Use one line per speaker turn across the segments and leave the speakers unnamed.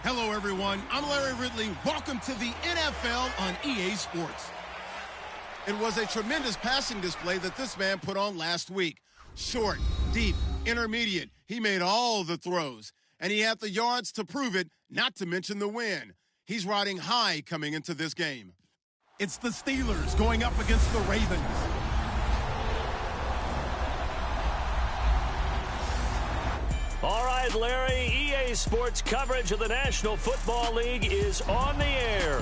Hello, everyone. I'm Larry Ridley. Welcome to the NFL on EA Sports. It was a tremendous passing display that this man put on last week. Short, deep, intermediate. He made all the throws, and he had the yards to prove it, not to mention the win. He's riding high coming into this game. It's the Steelers going up against the Ravens.
All right, Larry, EA Sports coverage of the National Football League is on the air.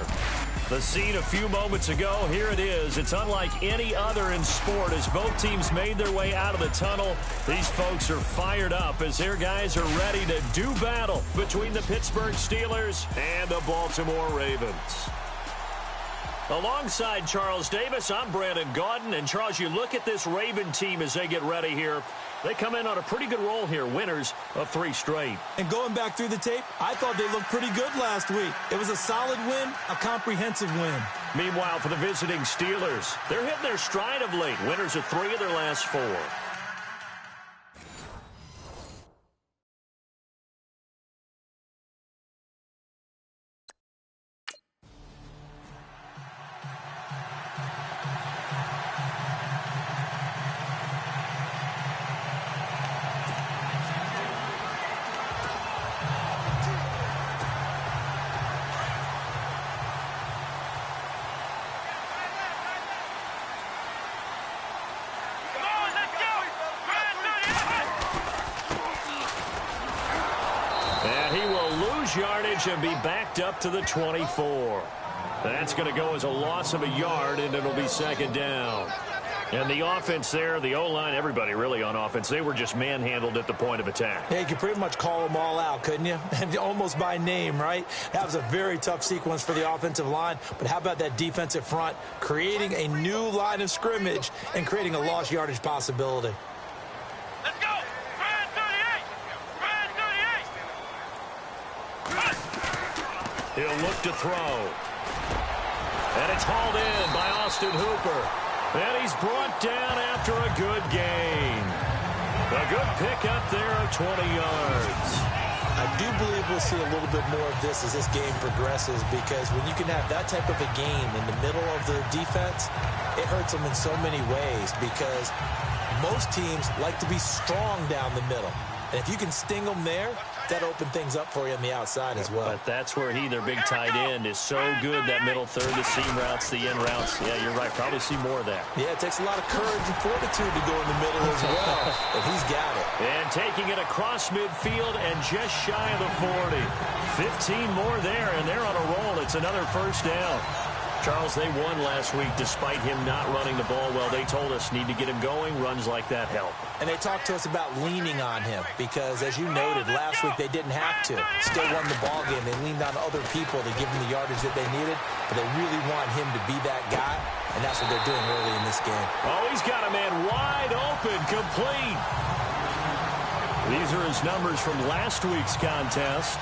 The scene a few moments ago, here it is. It's unlike any other in sport as both teams made their way out of the tunnel. These folks are fired up as their guys are ready to do battle between the Pittsburgh Steelers and the Baltimore Ravens. Alongside Charles Davis, I'm Brandon Gaudin. And, Charles, you look at this Raven team as they get ready here. They come in on a pretty good roll here, winners of 3 straight.
And going back through the tape, I thought they looked pretty good last week. It was a solid win, a comprehensive win.
Meanwhile, for the visiting Steelers, they're hitting their stride of late. Winners of 3 of their last 4. Yardage and be backed up to the 24. That's going to go as a loss of a yard, and it'll be 2nd down. And the offense there, the O-line, everybody really on offense, they were just manhandled at the point of attack.
Yeah, you could pretty much call them all out, couldn't you? And almost by name, right? That was a very tough sequence for the offensive line. But how about that defensive front, creating a new line of scrimmage and creating a lost yardage possibility?
He'll look to throw. And it's hauled in by Austin Hooper. And he's brought down after a good gain. A good pickup there of 20 yards.
I do believe we'll see a little bit more of this as this game progresses, because when you can have that type of a game in the middle of the defense, it hurts them in so many ways, because most teams like to be strong down the middle. And if you can sting them there, that opens things up for you on the outside as well.
But that's where their big tight end, is so good, that middle third, the seam routes, the in routes. Yeah, you're right. Probably see more of that.
Yeah, it takes a lot of courage and fortitude to go in the middle as well. And he's got it.
And taking it across midfield and just shy of the 40. 15 more there, and they're on a roll. It's another 1st down. Charles, they won last week despite him not running the ball well. They told us need to get him going. Runs like that help.
And they talked to us about leaning on him because, as you noted, last week they didn't have to. Still won the ball game. They leaned on other people to give them the yardage that they needed, but they really want him to be that guy, and that's what they're doing early in this game.
Oh, he's got a man wide open, complete. These are his numbers from last week's contest.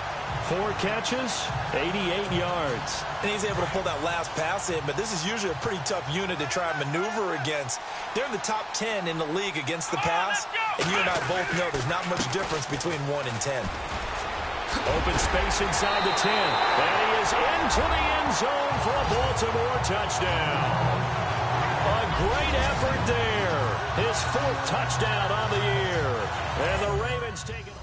4 catches, 88 yards.
And he's able to pull that last pass in, but this is usually a pretty tough unit to try and maneuver against. They're in the top 10 in the league against the pass, and you and I both know there's not much difference between 1 and 10.
Open space inside the 10, and he is into the end zone for a Baltimore touchdown. A great effort there. His 4th touchdown on the year, and the Ravens take it.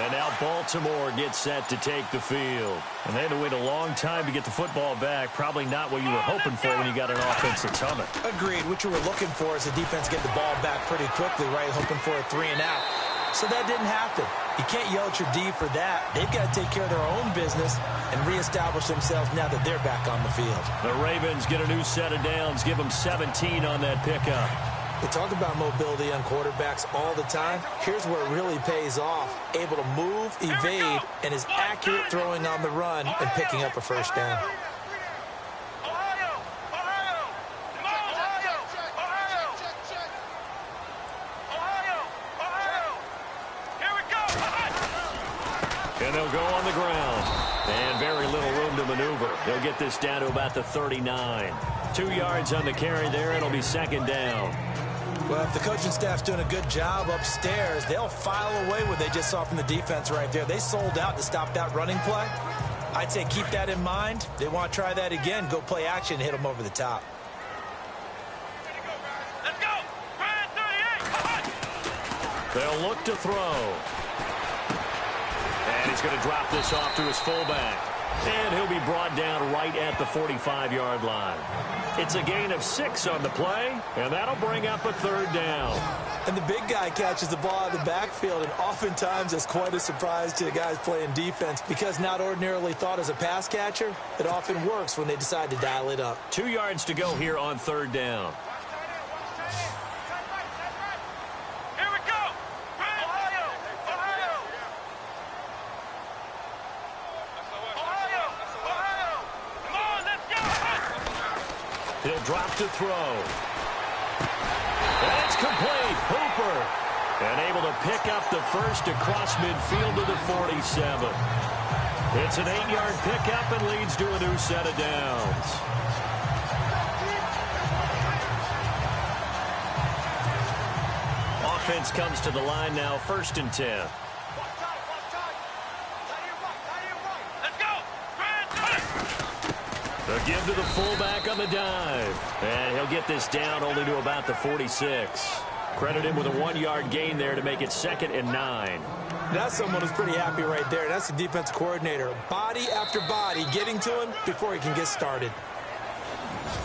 And now Baltimore gets set to take the field. And they had to wait a long time to get the football back. Probably not what you were hoping for when you got an offense that's humming.
Agreed. What you were looking for is the defense get the ball back pretty quickly, right? Hoping for a 3-and-out. So that didn't happen. You can't yell at your D for that. They've got to take care of their own business and reestablish themselves now that they're back on the field.
The Ravens get a new set of downs. Give them 17 on that pickup.
We talk about mobility on quarterbacks all the time. Here's where it really pays off. Able to move, evade, and is accurate throwing on the run and picking up a first down.
And they'll go on the ground. And very little room to maneuver. They'll get this down to about the 39. 2 yards on the carry there. It'll be second down.
Well, if the coaching staff's doing a good job upstairs, they'll file away what they just saw from the defense right there. They sold out to stop that running play. I'd say keep that in mind. They want to try that again. Go play action and hit them over the top.
Let's go! 38!
They'll look to throw. And he's going to drop this off to his fullback. And he'll be brought down right at the 45-yard line. It's a gain of 6 on the play, and that'll bring up a third down.
And the big guy catches the ball out of the backfield, and oftentimes it's quite a surprise to the guys playing defense because not ordinarily thought as a pass catcher, it often works when they decide to dial it up.
2 yards to go here on third down.
Here we go! Ohio! Ohio! Ohio! Come on, let's go!
He'll drop to throw. And it's complete. Hooper. And able to pick up the first across midfield to the 47. It's an 8-yard pickup and leads to a new set of downs. Offense comes to the line now, 1st and 10. They'll give to the fullback on the dive. And he'll get this down only to about the 46. Credit him with a 1-yard gain there to make it 2nd and 9.
That's someone who's pretty happy right there. That's the defense coordinator. Body after body getting to him before he can get started.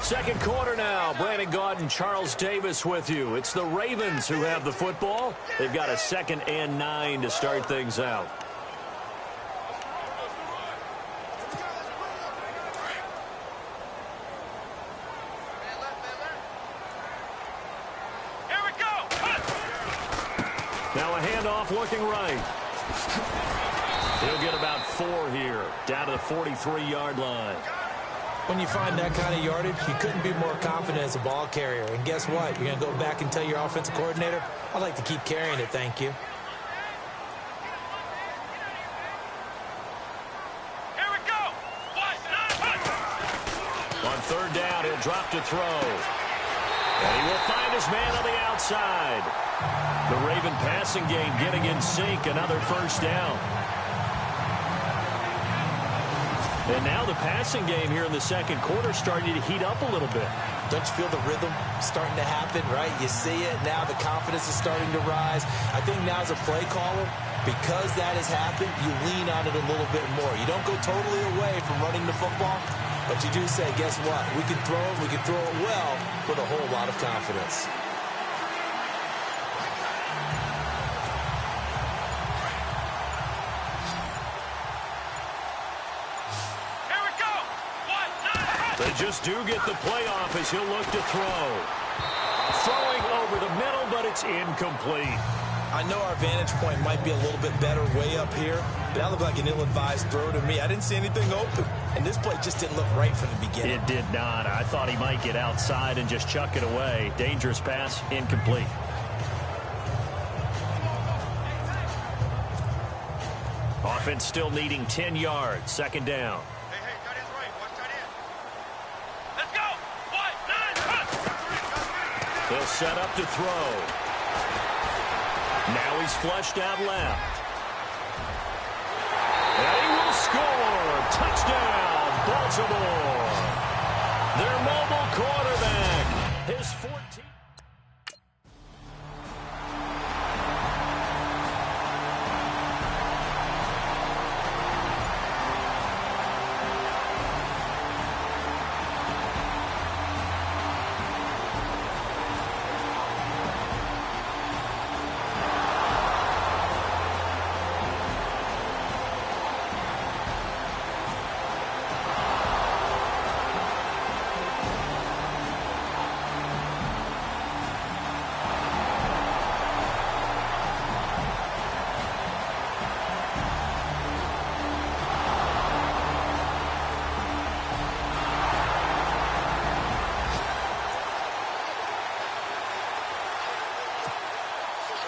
Second quarter now. Brandon Gaudin, Charles Davis with you. It's the Ravens who have the football. They've got a 2nd and 9 to start things out. Now a handoff looking right. He'll get about 4 here, down to the 43-yard line.
When you find that kind of yardage, you couldn't be more confident as a ball carrier. And guess what? You're going to go back and tell your offensive coordinator, I'd like to keep carrying it, thank you.
Here we go!
On third down, he'll drop to throw. And he will find his man on the outside. The Raven passing game getting in sync. Another first down. And now the passing game here in the second quarter starting to heat up a little bit.
Don't you feel the rhythm starting to happen, right? You see it. Now the confidence is starting to rise. I think now as a play caller, because that has happened, you lean on it a little bit more. You don't go totally away from running the football, but you do say, guess what? We can throw it well with a whole lot of confidence.
They just do get the playoff as he'll look to throw. Throwing over the middle, but it's incomplete.
I know our vantage point might be a little bit better way up here, but that looked like an ill-advised throw to me. I didn't see anything open, and this play just didn't look right from the beginning.
It did not. I thought he might get outside and just chuck it away. Dangerous pass, incomplete. Offense still needing 10 yards. Second down. They'll set up to throw. Now he's flushed out left. And he will score. Touchdown, Baltimore. Their mobile quarterback. His 14th.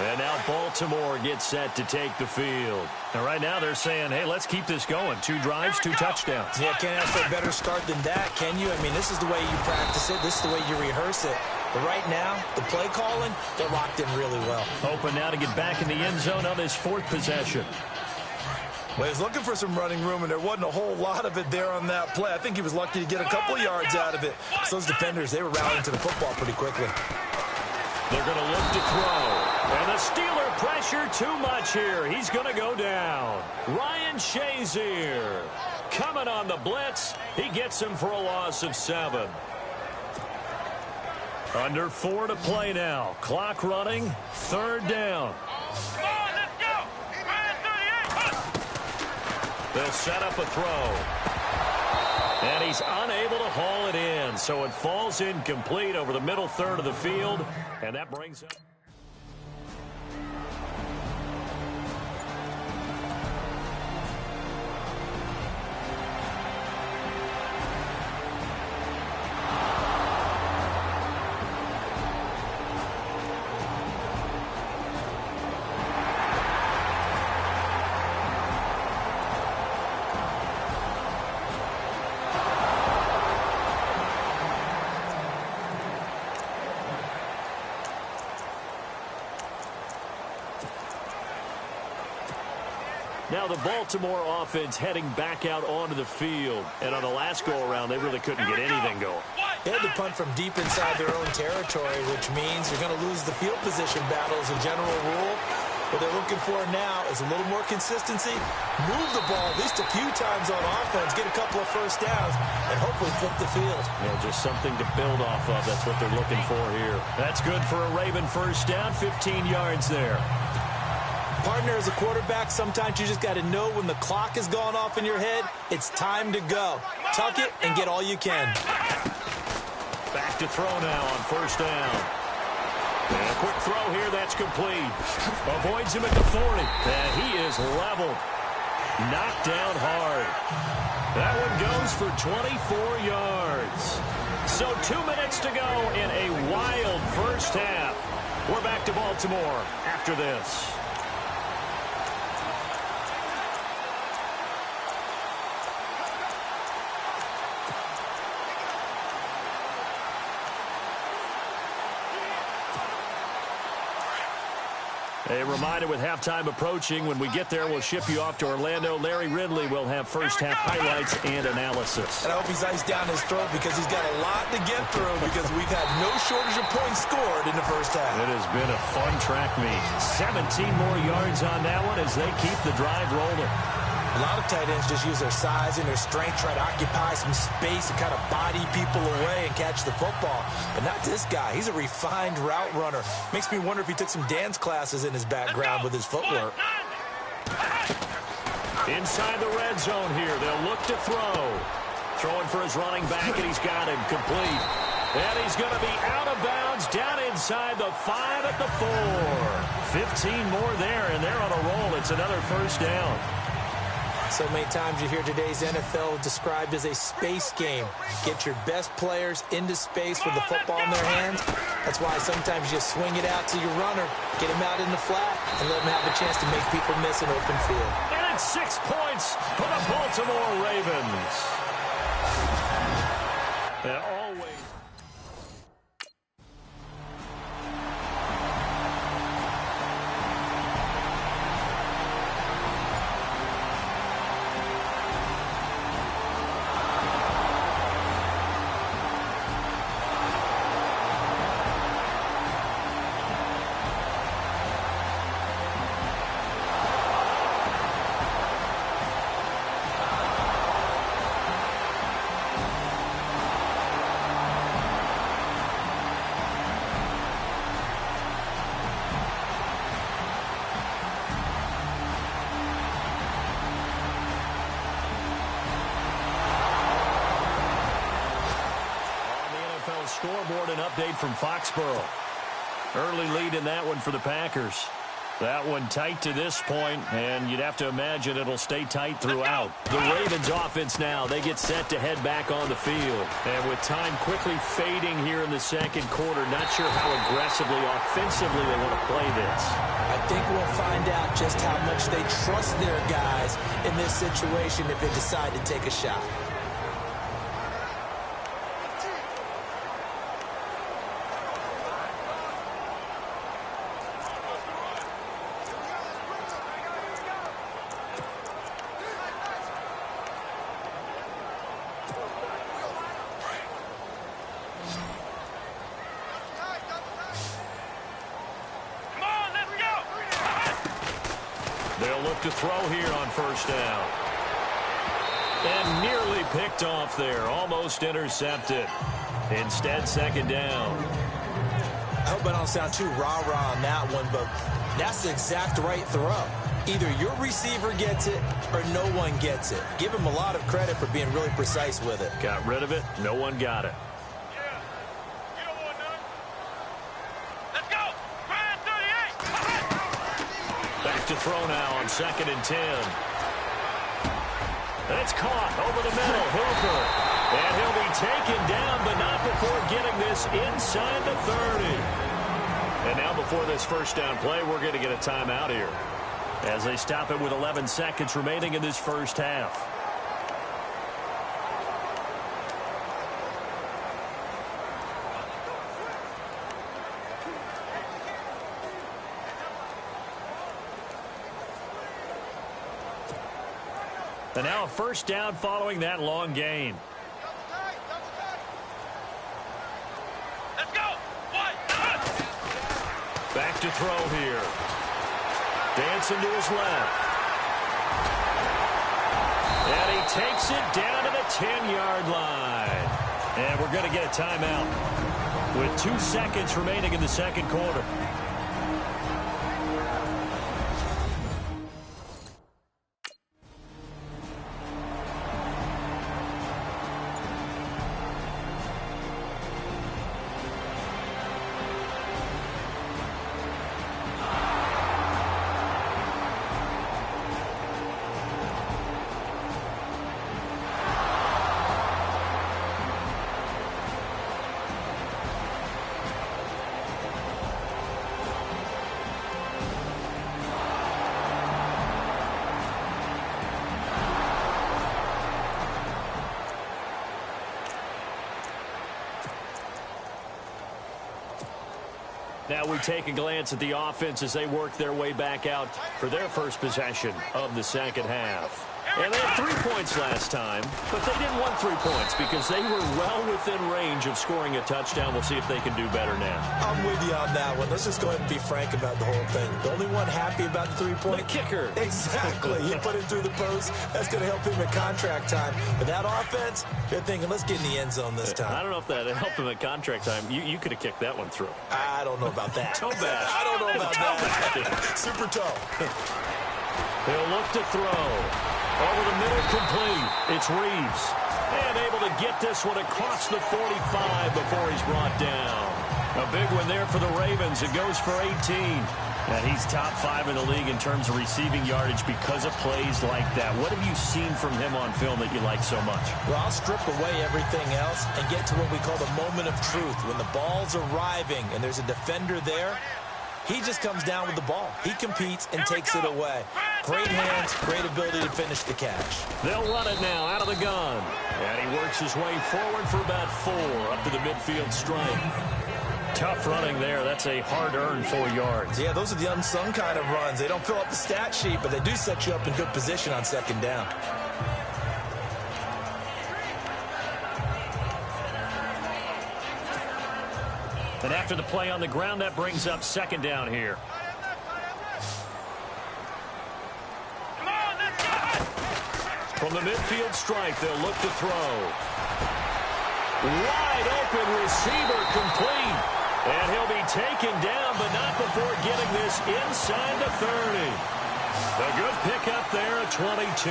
And now Baltimore gets set to take the field. And right now they're saying, hey, let's keep this going. 2 drives, 2 touchdowns.
Yeah, can't ask for a better start than that, can you? I mean, this is the way you practice it. This is the way you rehearse it. But right now, the play calling, they're locked in really well.
Open now to get back in the end zone on his 4th possession.
Well, he was looking for some running room, and there wasn't a whole lot of it there on that play. I think he was lucky to get a couple of yards out of it. So those defenders, they were rallying to the football pretty quickly.
They're going to look to throw. And the Steeler pressure too much here. He's going to go down. Ryan Shazier coming on the blitz. He gets him for a loss of 7. Under 4 to play now. Clock running. 3rd down.
Come on, let's go. Ryan 38.
They'll set up a throw. And he's unable to haul it in. So it falls incomplete over the middle third of the field. And that brings up... Now the Baltimore offense heading back out onto the field. And on the last go-around, they really couldn't get anything going.
They had to punt from deep inside their own territory, which means you're going to lose the field position battle as a general rule. What they're looking for now is a little more consistency, move the ball at least a few times on offense, get a couple of first downs, and hopefully flip the field.
Yeah, just something to build off of. That's what they're looking for here. That's good for a Raven first down, 15 yards there.
Partner, as a quarterback, sometimes you just got to know when the clock has gone off in your head, it's time to go. Tuck it and get all you can.
Back to throw now on first down. And a quick throw here, that's complete. Avoids him at the 40. And he is leveled. Knocked down hard. That one goes for 24 yards. So 2 minutes to go in a wild first half. We're back to Baltimore after this. A reminder with halftime approaching, when we get there, we'll ship you off to Orlando. Larry Ridley will have first-half highlights and analysis.
And I hope he's iced down his throat because he's got a lot to get through because we've had no shortage of points scored in the first half.
It has been a fun track meet. 17 more yards on that one as they keep the drive rolling.
A lot of tight ends just use their size and their strength, try to occupy some space and kind of body people away and catch the football. But not this guy. He's a refined route runner. Makes me wonder if he took some dance classes in his background with his footwork.
Inside the red zone here. They'll look to throw. Throwing for his running back, and he's got him complete. And he's going to be out of bounds down inside the 5 at the 4. 15 more there, and they're on a roll. It's another first down.
So many times you hear today's NFL described as a space game. Get your best players into space with the football in their hands. That's why sometimes you swing it out to your runner, get him out in the flat, and let him have a chance to make people miss an open field.
And it's 6 points for the Baltimore Ravens. And always... Scoreboard, an update from Foxborough. Early lead in that one for the Packers. That one tight to this point, and you'd have to imagine it'll stay tight throughout. The Ravens offense now, they get set to head back on the field. And with time quickly fading here in the second quarter, not sure how aggressively, offensively they want to play this.
I think we'll find out just how much they trust their guys in this situation if they decide to take a shot.
They'll look to throw here on first down. And nearly picked off there. Almost intercepted. Instead, second down.
I hope I don't sound too rah-rah on that one, but that's the exact right throw. Either your receiver gets it or no one gets it. Give him a lot of credit for being really precise with it.
Got rid of it. No one got it. To throw now on 2nd and 10. That's caught over the middle. Hooper. And he'll be taken down, but not before getting this inside the 30. And now before this first down play, we're going to get a timeout here as they stop it with 11 seconds remaining in this first half. And now a first down following that long gain.
Let's go.
Back to throw here. Dancing to his left. And he takes it down to the 10-yard line. And we're going to get a timeout with 2 seconds remaining in the second quarter. Now we take a glance at the offense as they work their way back out for their first possession of the second half. And they had 3 points last time, but they didn't want 3 points because they were well within range of scoring a touchdown. We'll see if they can do better now.
I'm with you on that one. Let's just go ahead and be frank about the whole thing. The only one happy about the 3-point?
The kicker.
Exactly. He put it through the post. That's going to help him at contract time. But that offense, they're thinking, let's get in the end zone this time.
I don't know if that helped him at contract time. You could have kicked that one through.
I don't know about that.
Toe bash.
I don't know about that. Super toe.
He'll look to throw. Over the middle, complete. It's Reeves. And able to get this one across the 45 before he's brought down. A big one there for the Ravens. It goes for 18. And he's top 5 in the league in terms of receiving yardage because of plays like that. What have you seen from him on film that you like so much?
Well, I'll strip away everything else and get to what we call the moment of truth. When the ball's arriving and there's a defender there, he just comes down with the ball. He competes and takes it away. Great hands, great ability to finish the catch.
They'll run it now out of the gun. And he works his way forward for about 4 up to the midfield stripe. Tough running there. That's a hard-earned 4 yards.
Yeah, those are the unsung kind of runs. They don't fill up the stat sheet, but they do set you up in good position on second down.
And after the play on the ground, that brings up second down here. From the midfield stripe, they'll look to throw. Wide open receiver complete. And he'll be taken down, but not before getting this inside the 30. A good pickup there at 22.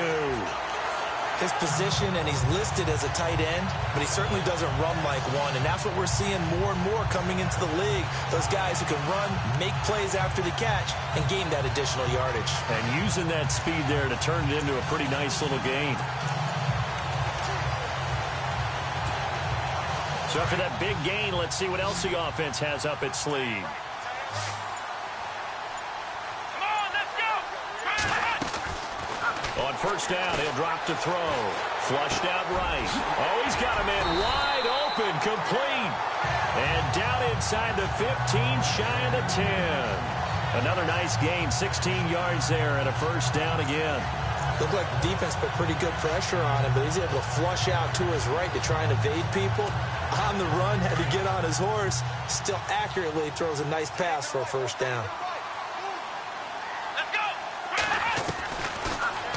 his position, and he's listed as a tight end, but he certainly doesn't run like one, and that's what we're seeing more and more coming into the league. Those guys who can run, make plays after the catch, and gain that additional yardage.
And using that speed there to turn it into a pretty nice little gain. So after that big gain, let's see what else the offense has up its sleeve. On first down, he'll drop to throw. Flushed out right. Oh, he's got a man wide open, complete. And down inside the 15, shy of the 10. Another nice gain, 16 yards there and a first down again.
Looked like the defense put pretty good pressure on him, but he's able to flush out to his right to try and evade people. On the run, had to get on his horse. Still accurately throws a nice pass for a first down.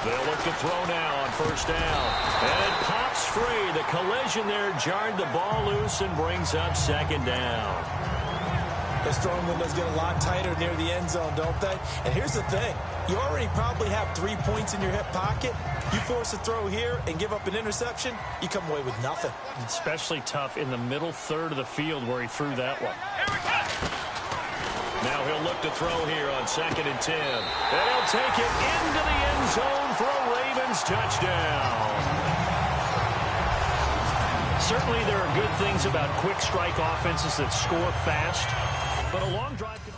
They'll look to throw now on first down. And it pops free. The collision there jarred the ball loose and brings up second down.
Those throwing windows get a lot tighter near the end zone, don't they? And here's the thing. You already probably have 3 points in your hip pocket. You force a throw here and give up an interception, you come away with nothing.
Especially tough in the middle third of the field where he threw that one. Now he'll look to throw here on 2nd and 10. And he'll take it into the end zone for a Ravens touchdown. Certainly there are good things about quick strike offenses that score fast, but a long drive can...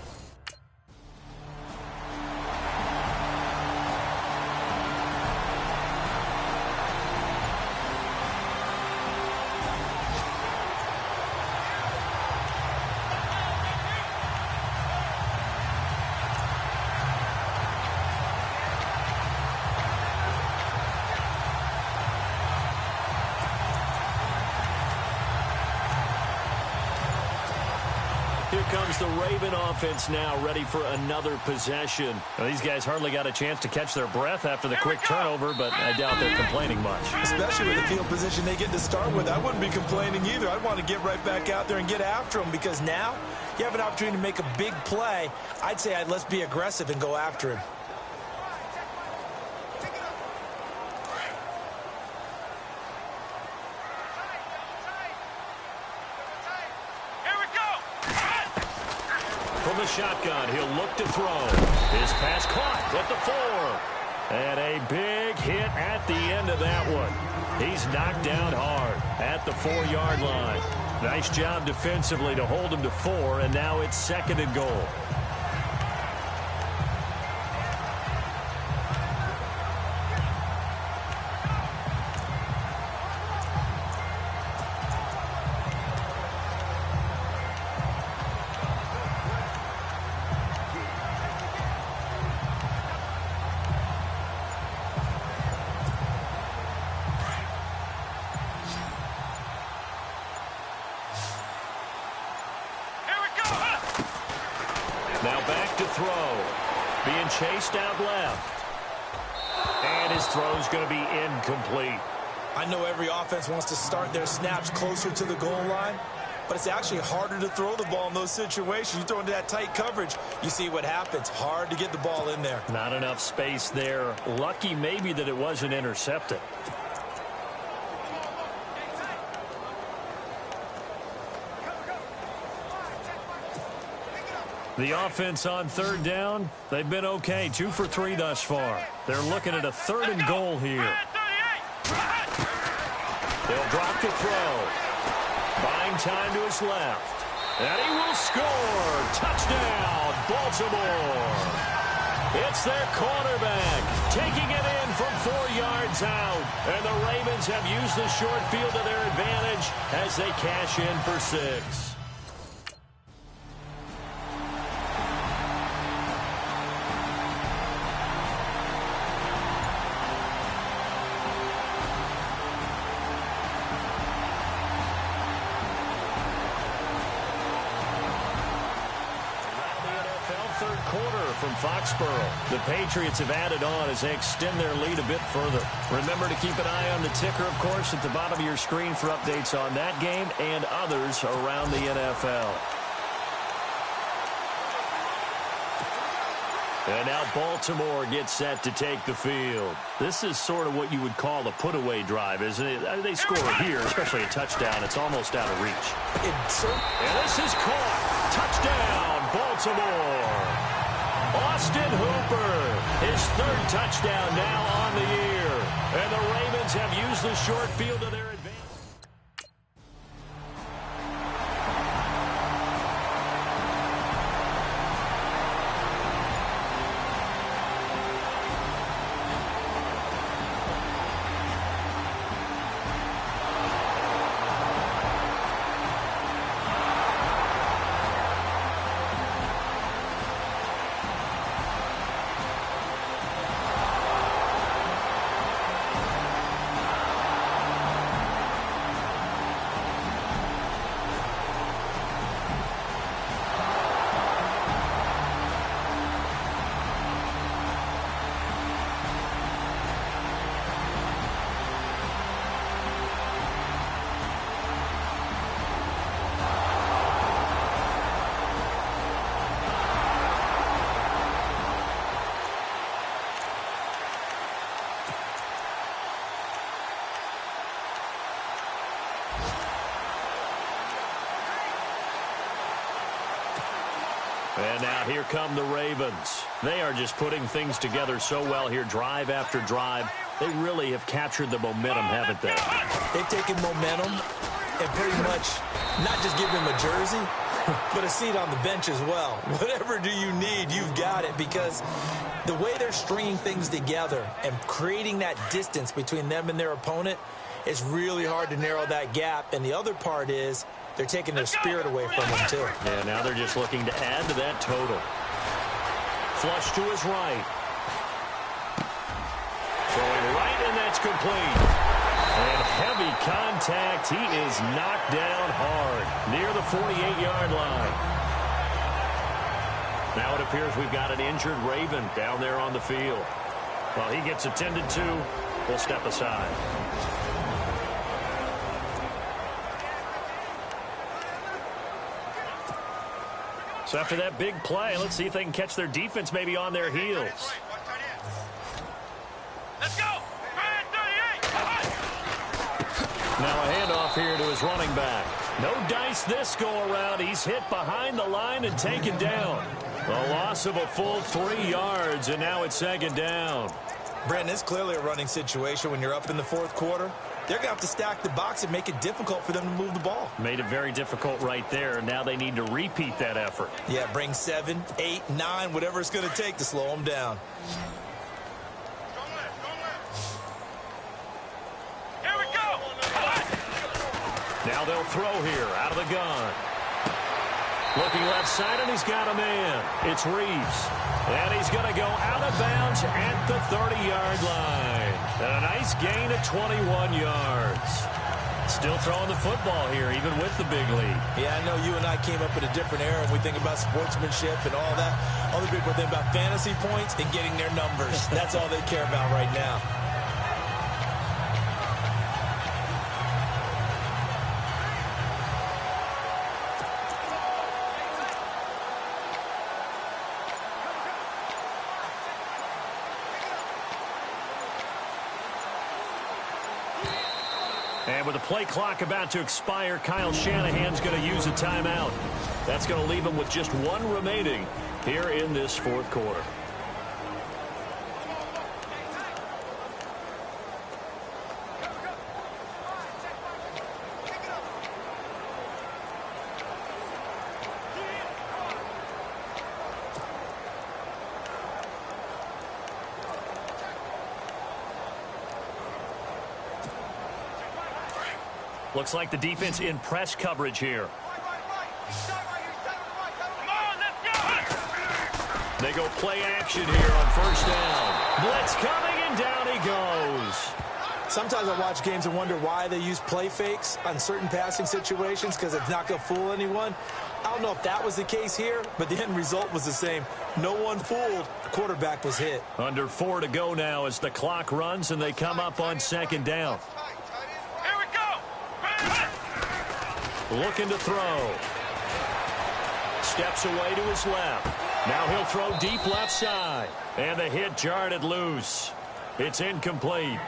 Here comes the Raven offense now, ready for another possession. Now, these guys hardly got a chance to catch their breath after the quick turnover, but I doubt they're complaining much.
Especially with the field position they get to start with. I wouldn't be complaining either. I'd want to get right back out there and get after them, because now you have an opportunity to make a big play. I'd say let's be aggressive and go after him.
From the shotgun, he'll look to throw. His pass caught at the 4. And a big hit at the end of that one. He's knocked down hard at the 4-yard line. Nice job defensively to hold him to 4, and now it's 2nd and goal. Now back to throw. Being chased out left. And his throw's going to be incomplete.
I know every offense wants to start their snaps closer to the goal line, but it's actually harder to throw the ball in those situations. You throw into that tight coverage, you see what happens. Hard to get the ball in there.
Not enough space there. Lucky maybe that it wasn't intercepted. The offense on 3rd down, they've been okay. 2 for 3 thus far. They're looking at a 3rd and goal here. They'll drop to throw. Buying time to his left. And he will score. Touchdown, Baltimore. It's their quarterback taking it in from 4 yards out. And the Ravens have used the short field to their advantage as they cash in for 6. From Foxborough. The Patriots have added on as they extend their lead a bit further. Remember to keep an eye on the ticker, of course, at the bottom of your screen for updates on that game and others around the NFL. And now Baltimore gets set to take the field. This is sort of what you would call a put-away drive, isn't it? They score here, especially a touchdown. It's almost out of reach. And this is caught. Touchdown, Baltimore. Austin Hooper, his third touchdown now on the year. And the Ravens have used the short field to their advantage. And now here come the Ravens. They are just putting things together so well here, drive after drive. They really have captured the momentum, haven't they?
They've taken momentum and pretty much not just give him a jersey, but a seat on the bench as well. Whatever do you need, you've got it, because the way they're stringing things together and creating that distance between them and their opponent, it's really hard to narrow that gap. And the other part is they're taking their spirit away from them, too.
Yeah, now they're just looking to add to that total. Flush to his right. Throwing right, and that's complete. And heavy contact. He is knocked down hard near the 48-yard line. Now it appears we've got an injured Raven down there on the field. While he gets attended to, we'll step aside. So after that big play, let's see if they can catch their defense maybe on their heels.
Let's go!
Now a handoff here to his running back. No dice this go-around. He's hit behind the line and taken down. A loss of a full 3 yards, and now it's second down.
Brandon, it's clearly a running situation when you're up in the fourth quarter. They're going to have to stack the box and make it difficult for them to move the ball.
Made it very difficult right there. Now they need to repeat that effort.
Yeah, bring 7, 8, 9, whatever it's going to take to slow them down.
Here we go!
Now they'll throw here out of the gun. Looking left side, and he's got a man. It's Reeves. And he's going to go out of bounds at the 30-yard line. A nice gain of 21 yards. Still throwing the football here, even with the big lead.
Yeah, I know you and I came up in a different era, and we think about sportsmanship and all that. Other people think about fantasy points and getting their numbers. That's all they care about right now.
And with the play clock about to expire, Kyle Shanahan's going to use a timeout. That's going to leave him with just one remaining here in this fourth quarter. Looks like the defense in press coverage here.
Come on, let's go!
They go play action here on first down. Blitz coming, and down he goes.
Sometimes I watch games and wonder why they use play fakes on certain passing situations, because it's not going to fool anyone. I don't know if that was the case here, but the end result was the same. No one fooled. The quarterback was hit.
Under 4 to go now as the clock runs, and they come up on second down.
Here we go!
Looking to throw. Steps away to his left. Now he'll throw deep left side. And the hit jarred it loose. It's incomplete.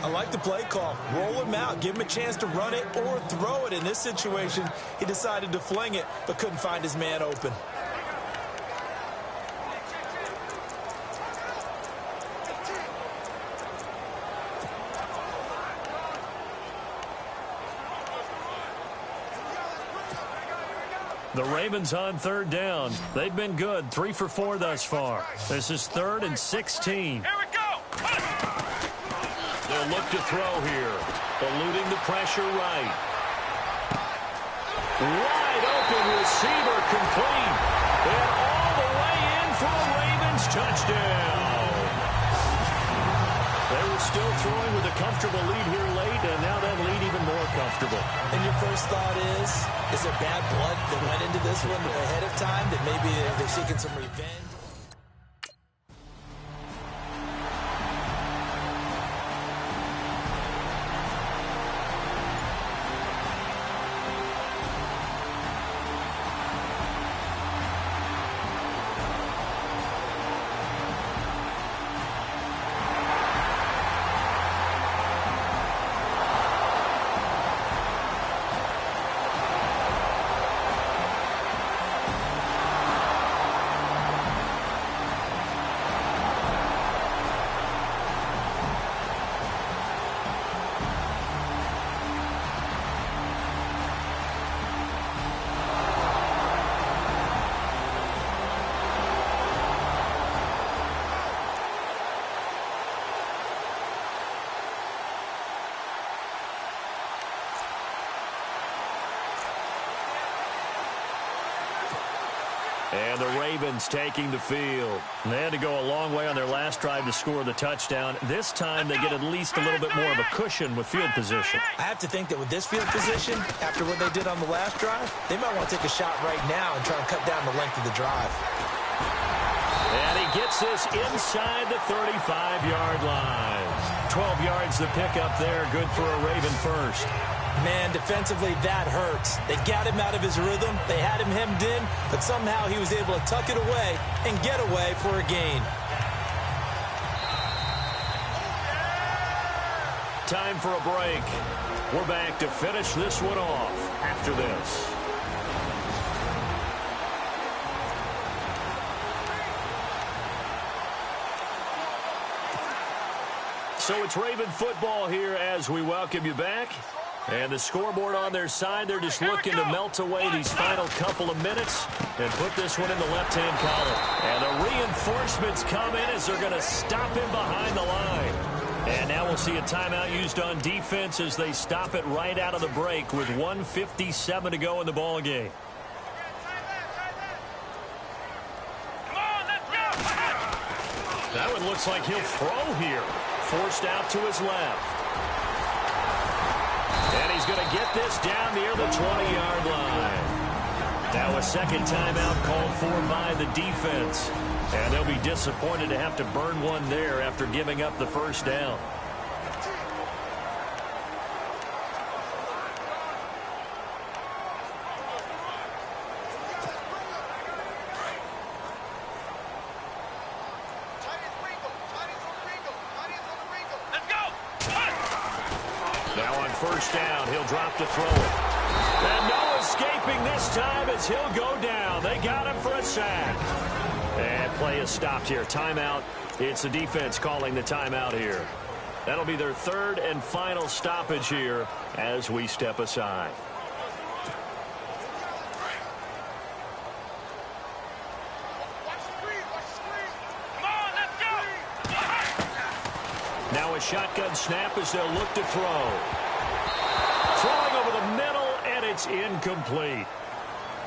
I like the play call. Roll him out. Give him a chance to run it or throw it. In this situation, he decided to fling it, but couldn't find his man open.
The Ravens on third down. They've been good, 3 for 4 thus far. This is 3rd and 16.
Here we go.
They'll look to throw here. Eluding the pressure right. Wide open receiver complete. And all the way in for a Ravens touchdown. They were still throwing with a comfortable lead here late, and now that lead even more comfortable.
And your first thought is there bad blood that went into this one ahead of time, that maybe they're seeking some revenge?
And the Ravens taking the field. They had to go a long way on their last drive to score the touchdown. This time they get at least a little bit more of a cushion with field position.
I have to think that with this field position, after what they did on the last drive, they might want to take a shot right now and try and cut down the length of the drive.
And he gets this inside the 35-yard line. 12 yards the pickup there. Good for a Raven first.
Man, defensively, that hurts. They got him out of his rhythm. They had him hemmed in, but somehow he was able to tuck it away and get away for a gain.
Time for a break. We're back to finish this one off after this. So it's Raven football here as we welcome you back. And the scoreboard on their side, they're just looking to melt away these final couple of minutes and put this one in the left-hand column. And the reinforcements come in as they're going to stop him behind the line. And now we'll see a timeout used on defense as they stop it right out of the break with 1:57 to go in the ball game.
Come on, let's go.
That one looks like he'll throw here. Forced out to his left. And he's going to get this down near the 20-yard line. Now a second timeout called for by the defense. And they'll be disappointed to have to burn one there after giving up the first down. Now on first down, he'll drop to throw it. And no escaping this time as he'll go down. They got him for a sack. And play is stopped here. Timeout. It's the defense calling the timeout here. That'll be their third and final stoppage here as we step aside. Now a shotgun snap as they'll look to throw. Throwing over the middle, and it's incomplete.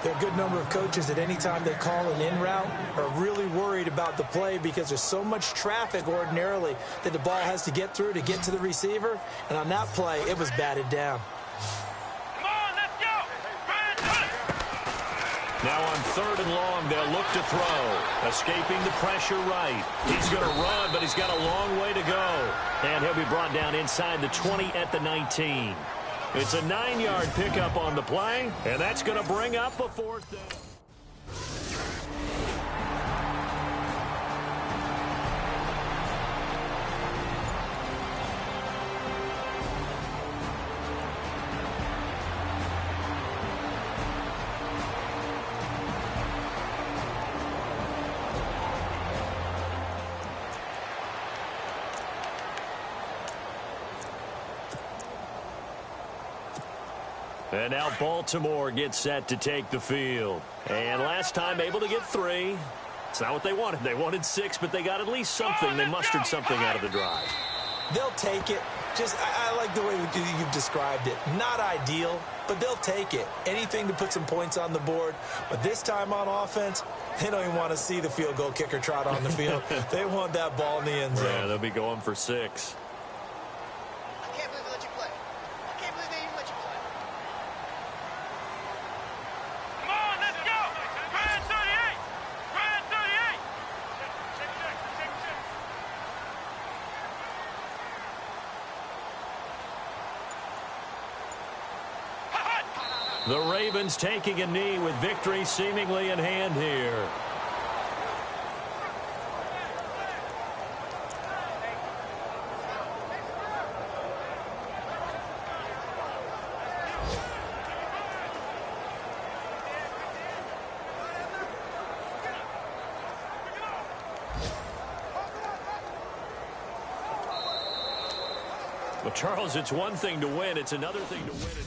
There are a good number of coaches that any time they call an in route are really worried about the play because there's so much traffic ordinarily that the ball has to get through to get to the receiver. And on that play, it was batted down.
Now on third and long, they'll look to throw. Escaping the pressure right. He's going to run, but he's got a long way to go. And he'll be brought down inside the 20 at the 19. It's a 9-yard pickup on the play, and that's going to bring up a fourth down. And now Baltimore gets set to take the field. And last time able to get 3. It's not what they wanted. They wanted 6, but they got at least something. They mustered something out of the drive.
They'll take it. I like the way you've described it. Not ideal, but they'll take it. Anything to put some points on the board. But this time on offense, they don't even want to see the field goal kicker trot on the field. They want that ball in the end zone.
Yeah, they'll be going for 6.
I can't believe they let you play. I can't believe they even let you play.
Come on, let's go! Grand 38! Grand 38!
The Ravens taking a knee with victory seemingly in hand here. Well, Charles, it's one thing to win. It's another thing to win it.